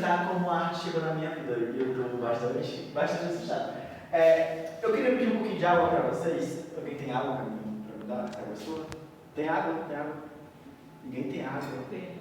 apresentar como a arte chegou na minha vida e eu estou bastante assustado. Eu queria pedir um pouquinho de água para vocês. Alguém tem água para mim? Para me dar? Água sua? Tem água? Tem água? Ninguém tem água? Tem.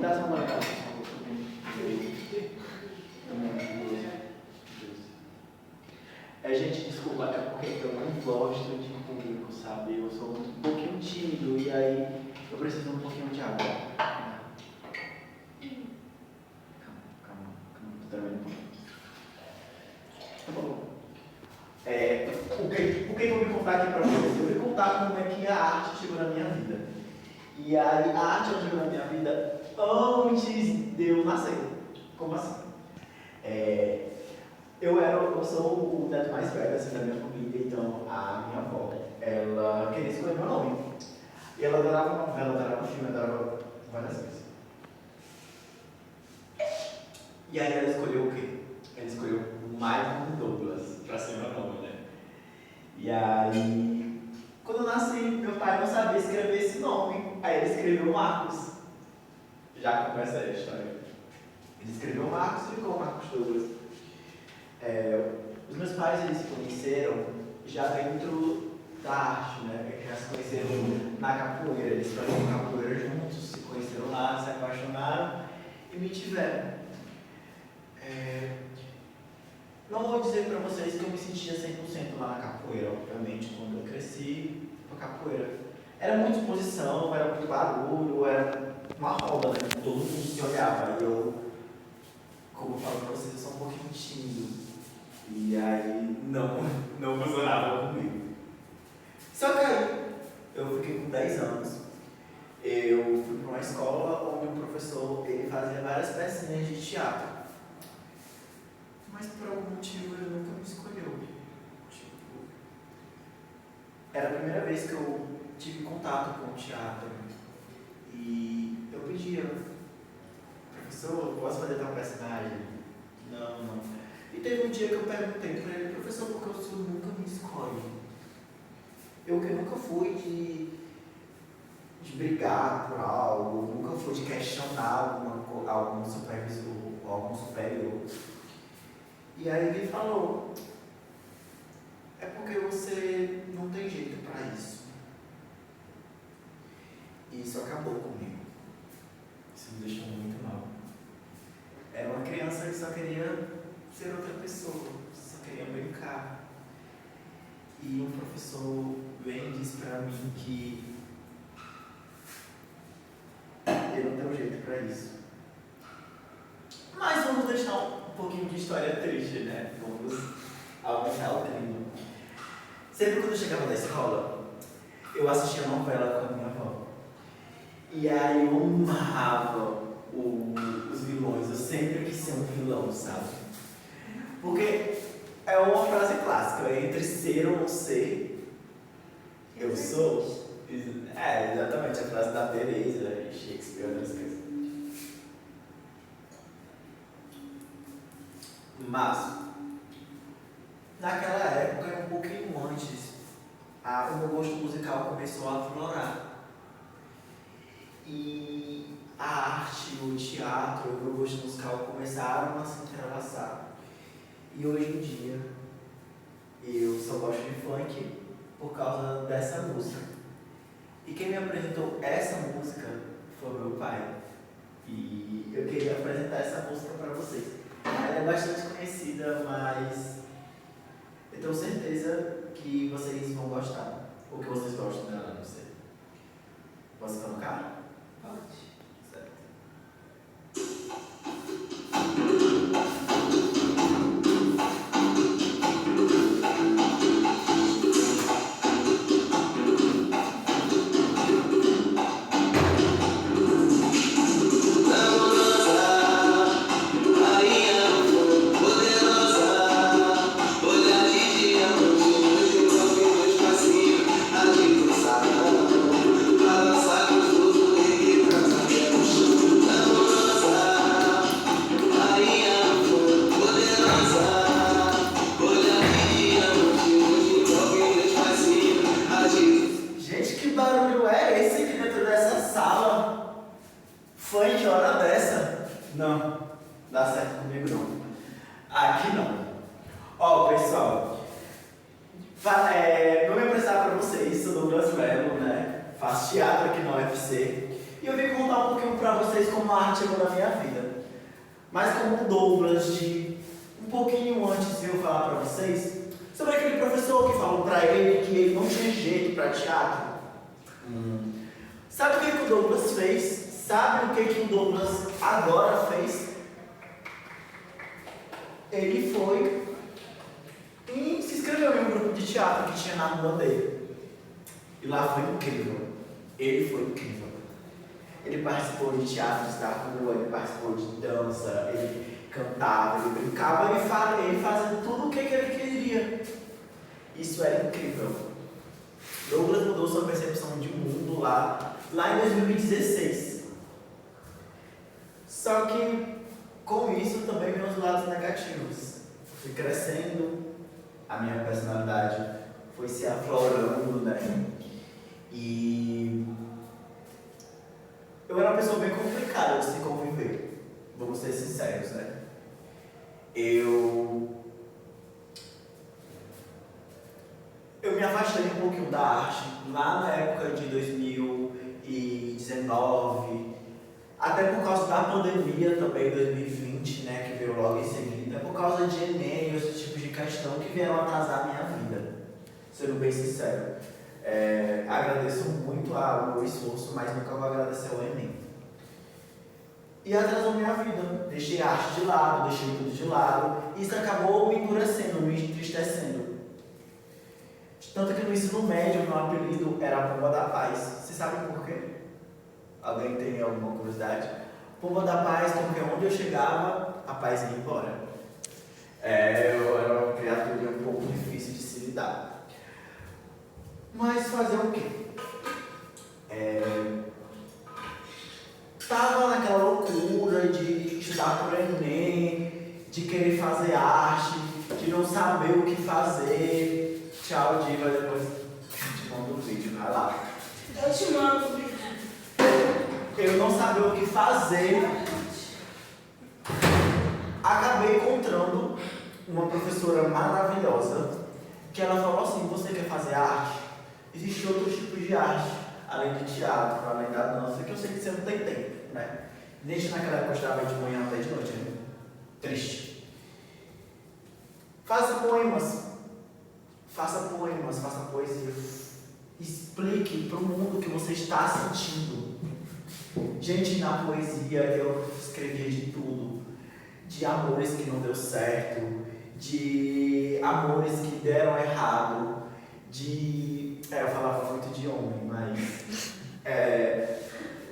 Dá essa mão cá. Gente, desculpa, é porque eu não gosto de público, sabe? Eu sou um pouquinho tímido e aí eu preciso de um pouquinho de água. Calma, tô tremendo um pouquinho. Tá bom. O que eu vou contar aqui pra vocês? Eu vou contar como é que a arte chegou na minha vida. E aí, a arte chegou na minha vida antes de eu nascer. Como assim? Eu sou o neto mais velho assim, da minha família, então a minha avó, ela queria escolher meu nome. E ela adorava novela, adorava filme, adorava várias coisas. E aí ela escolheu o quê? Ela escolheu Michael Douglas pra ser meu nome, né? E aí, quando eu nasci, meu pai não sabia escrever esse nome. Aí ele escreveu Marcos. Já começa a história. Ele escreveu Marcos e ficou Marcos Douglas. Os meus pais, eles se conheceram já dentro da arte, né? Eles se conheceram na capoeira, eles faziam capoeira juntos, se conheceram lá, se apaixonaram e me tiveram. Não vou dizer para vocês que eu me sentia 100% lá na capoeira, obviamente, quando eu cresci com a capoeira. Era muita exposição, era muito barulho, era uma roda, né? Todo mundo se olhava. E eu, como eu falo para vocês, eu sou um pouquinho tímido. E aí não funcionava comigo. Só que aí, eu fiquei com 10 anos. Eu fui para uma escola onde o professor ele fazia várias pecinhas de teatro. Mas por algum motivo ele nunca me escolheu. Era a primeira vez que eu tive contato com o teatro. E eu pedia, professor, posso fazer tal personagem? Não. E teve um dia que eu perguntei para ele, professor, por que o senhor nunca me escolhe? Eu que nunca fui de brigar por algo, nunca fui de questionar algum supervisor, algum superior. E aí ele falou, é porque você não tem jeito para isso. E isso acabou comigo. Isso me deixou muito mal. Era uma criança que só queria ser outra pessoa, só queria brincar. E um professor vem e diz para mim que ele não tem jeito para isso. Mas vamos deixar um pouquinho de história triste, né? Vamos aumentar o clima. Sempre quando eu chegava da escola, eu assistia novela com a minha avó. E aí eu amava os vilões, eu sempre quis ser um vilão, sabe? Porque é uma frase clássica, entre ser ou não ser, eu sou. Exatamente, a frase da Teresa e Shakespeare, outras coisas. Mas, naquela época, um pouquinho antes, o meu gosto musical começou a aflorar. E a arte, o teatro, o meu gosto musical começaram a se entrelaçar. E hoje em dia, eu só gosto de funk por causa dessa música. E quem me apresentou essa música foi meu pai. E eu queria apresentar essa música para vocês. Ela é bastante conhecida, mas eu tenho certeza que vocês vão gostar. Ou que vocês gostam dela, não sei. Posso colocar? Pode. Certo. Vou me apresentar para vocês, sou Douglas Melo, né? Faço teatro aqui na UFC e eu vim contar um pouquinho para vocês como a arte chegou na minha vida. Mas como o Douglas, de um pouquinho antes de eu falar para vocês sobre aquele professor que falou para ele que ele não tinha jeito para teatro. Sabe o que o Douglas fez? Sabe o que o Douglas agora fez? Ele foi e se inscreveu em um grupo de teatro que tinha na rua dele. E lá foi incrível. Ele foi incrível. Ele participou de teatros da rua, ele participou de dança, ele cantava, ele brincava, ele fazia tudo o que ele queria. Isso era incrível. Douglas mudou sua percepção de mundo lá em 2016. Só que com isso também vem os lados negativos. Fui crescendo, a minha personalidade foi se aflorando, né? E eu era uma pessoa bem complicada de se conviver, vamos ser sinceros, né? Eu me afastei um pouquinho da arte lá na época de 2019, até por causa da pandemia também, 2020, né, que veio logo em seguida, por causa de Enem e esse tipo de questão que vieram atrasar a minha vida, sendo bem sincero. Agradeço muito o meu esforço, mas nunca vou agradecer ao Enem. E atrasou minha vida, deixei a arte de lado, deixei tudo de lado, e isso acabou me endurecendo, me entristecendo. Tanto que no ensino médio, meu apelido era Pomba da Paz. Vocês sabem por quê? Alguém tem alguma curiosidade? Pomba da Paz, porque onde eu chegava, a paz ia embora. Eu era uma criatura um pouco difícil de se lidar. Mas fazer o quê? Tava naquela loucura de estudar por Enem, de querer fazer arte, de não saber o que fazer. Tchau, Diva, depois te mando o vídeo, vai lá. Eu te mando o vídeo. Eu não sabia o que fazer. Acabei encontrando uma professora maravilhosa, que ela falou assim: você quer fazer arte? Existe outros tipos de arte, além de teatro, além da dança, que eu sei que você não tem tempo, né? Desde naquela época eu estudava de manhã até de noite, né? Triste. Faça poemas, faça poesia. Explique para o mundo o que você está sentindo. Gente, na poesia eu escrevia de tudo. De amores que não deu certo, de amores que deram errado, eu falava muito de homem, mas é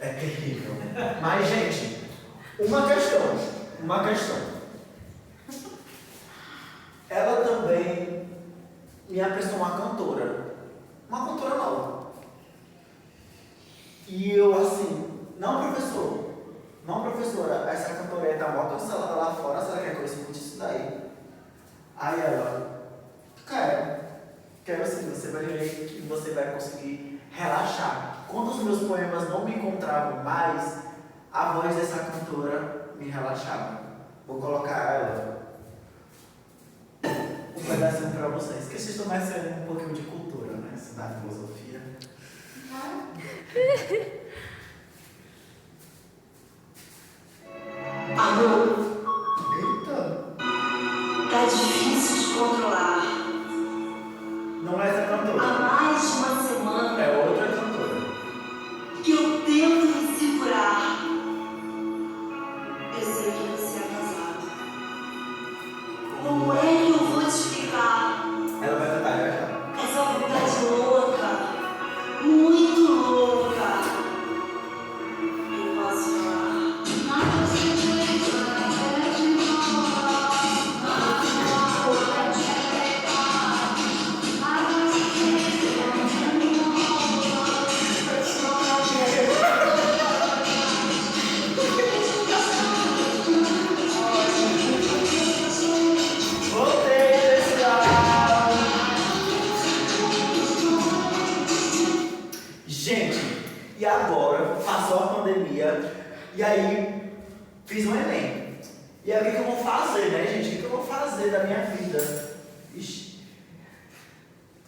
terrível. Mas, gente, uma questão. Ela também me apresentou uma cantora nova. E eu assim, não professora, essa cantora está mó cancelada lá fora, será que é coisa muito isso daí? Aí ela, quero assim, você vai ver que você vai conseguir relaxar. Quando os meus poemas não me encontravam mais, a voz dessa cantora me relaxava. Vou colocar ela um pedacinho para vocês, que vocês estão mais sabendo um pouquinho de cultura, né? Da filosofia. Amor, Eita! tá difícil de controlar. Não é essa cantora. Há mais de uma semana É outra cantora. que eu tento me segurar. Eu sei que você é casado. Como é que eu vou te explicar Ela vai cantar já. essa vontade louca? Muito louca. Eu posso falar. Voltei, pessoal! Gente, e agora passou a pandemia e aí fiz um Enem. E aí o que eu vou fazer, né, gente? O que eu vou fazer da minha vida? Ixi.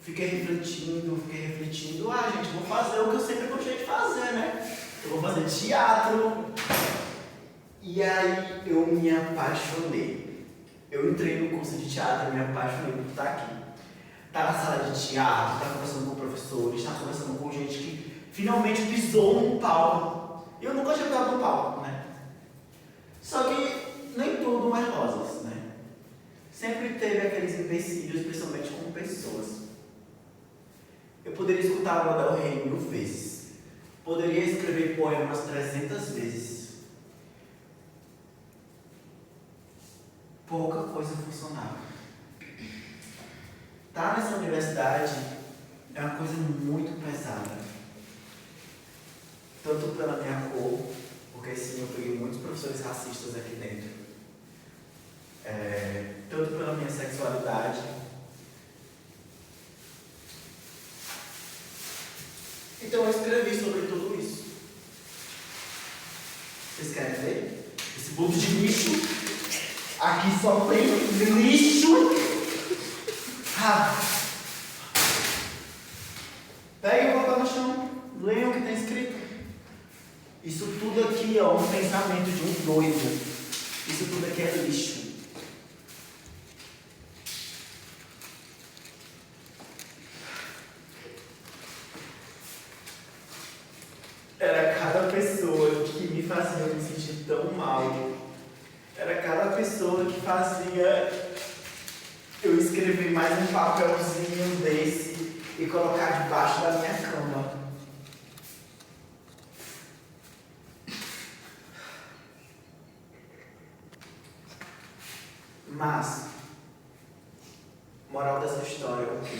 fiquei refletindo. Gente, vou fazer o que eu sempre gostei de fazer, né? Eu vou fazer teatro. E aí eu me apaixonei. Eu entrei no curso de teatro e me apaixonei por estar aqui. Tá na sala de teatro, tá conversando com professores, tá conversando com gente que finalmente pisou num palco. Eu nunca tinha pisado num palco, né? Só que nem tudo é rosas, né? Sempre teve aqueles empecilhos, principalmente com pessoas. Eu poderia escutar a Lana Del Rey 1000 vezes. Poderia escrever poemas 300 vezes. Pouca coisa funcionava. Tá nessa universidade é uma coisa muito pesada. Tanto pela minha cor, porque sim, eu peguei muitos professores racistas aqui dentro. Tanto pela minha sexualidade. Então eu escrevi sobre tudo isso. Vocês querem ver? Esse bando de lixo. Aqui só tem lixo. Pega o papel no chão. Leia o que está escrito. Isso tudo aqui é um pensamento de um doido. Isso tudo aqui é lixo. Era cada pessoa que me fazia me sentir tão mal. Era cada pessoa que fazia eu escrever mais um papelzinho desse e colocar debaixo da minha cama. Mas, moral dessa história é o quê?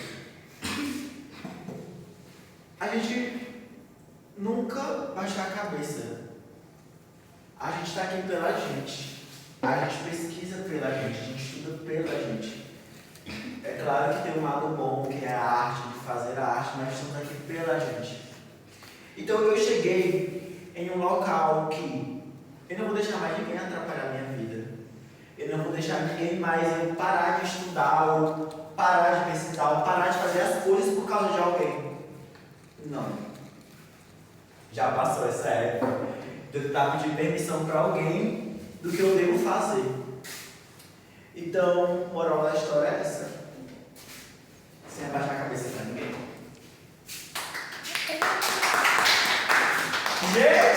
A gente nunca baixar a cabeça. A gente está aqui pela gente. A gente pesquisa pela gente, a gente estuda pela gente. É claro que tem um lado bom, que é a arte, de fazer a arte, mas estamos aqui pela gente. Então eu cheguei em um local que eu não vou deixar mais ninguém atrapalhar a minha vida. Eu não vou deixar ninguém mais eu parar de estudar, ou parar de pesquisar, ou parar de fazer as coisas por causa de alguém. Não. Já passou essa época de eu tentar pedir permissão para alguém do que eu devo fazer. Então, moral da história é essa. Sem abaixar a cabeça para ninguém. Yeah!